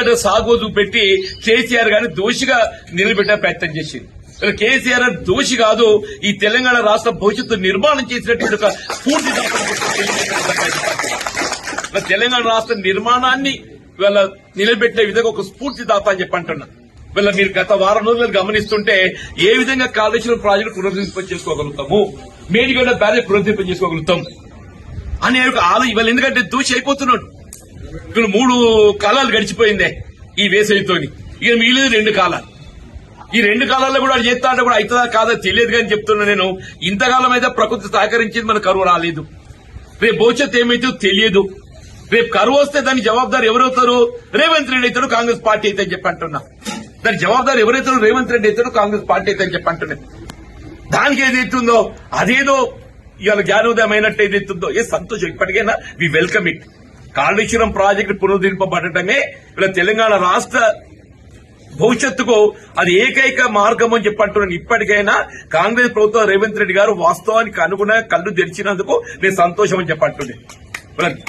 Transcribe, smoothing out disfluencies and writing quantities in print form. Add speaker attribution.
Speaker 1: మేడిగడ్డ సాగోజు పెట్టి కేసీఆర్ గారిని దోషిగా నిలబెట్టే ప్రయత్నం చేసింది. కేసీఆర్ దోషి కాదు, ఈ తెలంగాణ రాష్ట్ర భవిష్యత్తు నిర్మాణం చేసినటువంటి ఒక పూర్తి తెలంగాణ రాష్ట్ర నిర్మాణాన్ని వీళ్ళ నిలబెట్టే విధంగా ఒక స్ఫూర్తిదాత అని చెప్పి అంటున్నా. వీళ్ళ మీరు గత వారం రోజులు గమనిస్తుంటే ఏ విధంగా కాళేశ్వరం ప్రాజెక్టు పునరుద్ధరింప చేసుకోగలుగుతాము, మేడిగడ్డ బ్యారేజ్ పునరుద్ధరింప చేసుకోగలుగుతాం అని ఇవాళ ఎందుకంటే దోషి అయిపోతున్నాడు. ఇక్కడ 3 కాలాలు గడిచిపోయిందే ఈ వేసవితోని, ఇక మిగిలింది 2 కాలాలు. ఈ 2 కాలాల్లో కూడా చేస్తా అంటే కూడా అవుతుందా కాదా తెలియదు కానీ చెప్తున్నా నేను. ఇంతకాలం అయితే ప్రకృతి సహకరించింది, మన కరువు రాలేదు. రేపు భవిష్యత్తు ఏమైతే తెలియదు. రేపు కరువు వస్తే దానికి జవాబుదారు ఎవరవుతారు? రేవంత్ రెడ్డి అవుతాడు, కాంగ్రెస్ పార్టీ అయితే అని చెప్పి అంటున్నా. దానికి జవాబుదారు ఎవరైతారో రేవంత్ రెడ్డి అవుతాడు, కాంగ్రెస్ పార్టీ అయితే అని చెప్పి అంటున్నాను. దానికి ఏదైతుందో అదేదో ఇవాళ జ్ఞానోదయం అయినట్టు ఏదైతుందో సంతోషం. ఇప్పటికైనా we welcome it. Kaleshwaram project పునరుద్ధరింపబడటమే ఇలా తెలంగాణ రాష్ట్ర భవిష్యత్తుకు అది ఏకైక మార్గం అని చెప్పంటున్నాను. ఇప్పటికైనా కాంగ్రెస్ ప్రభుత్వం రేవంత్ రెడ్డి గారు వాస్తవానికి అనుగుణంగా కళ్ళు తెరిచినందుకు నేను సంతోషం అని చెప్పంటున్నాను.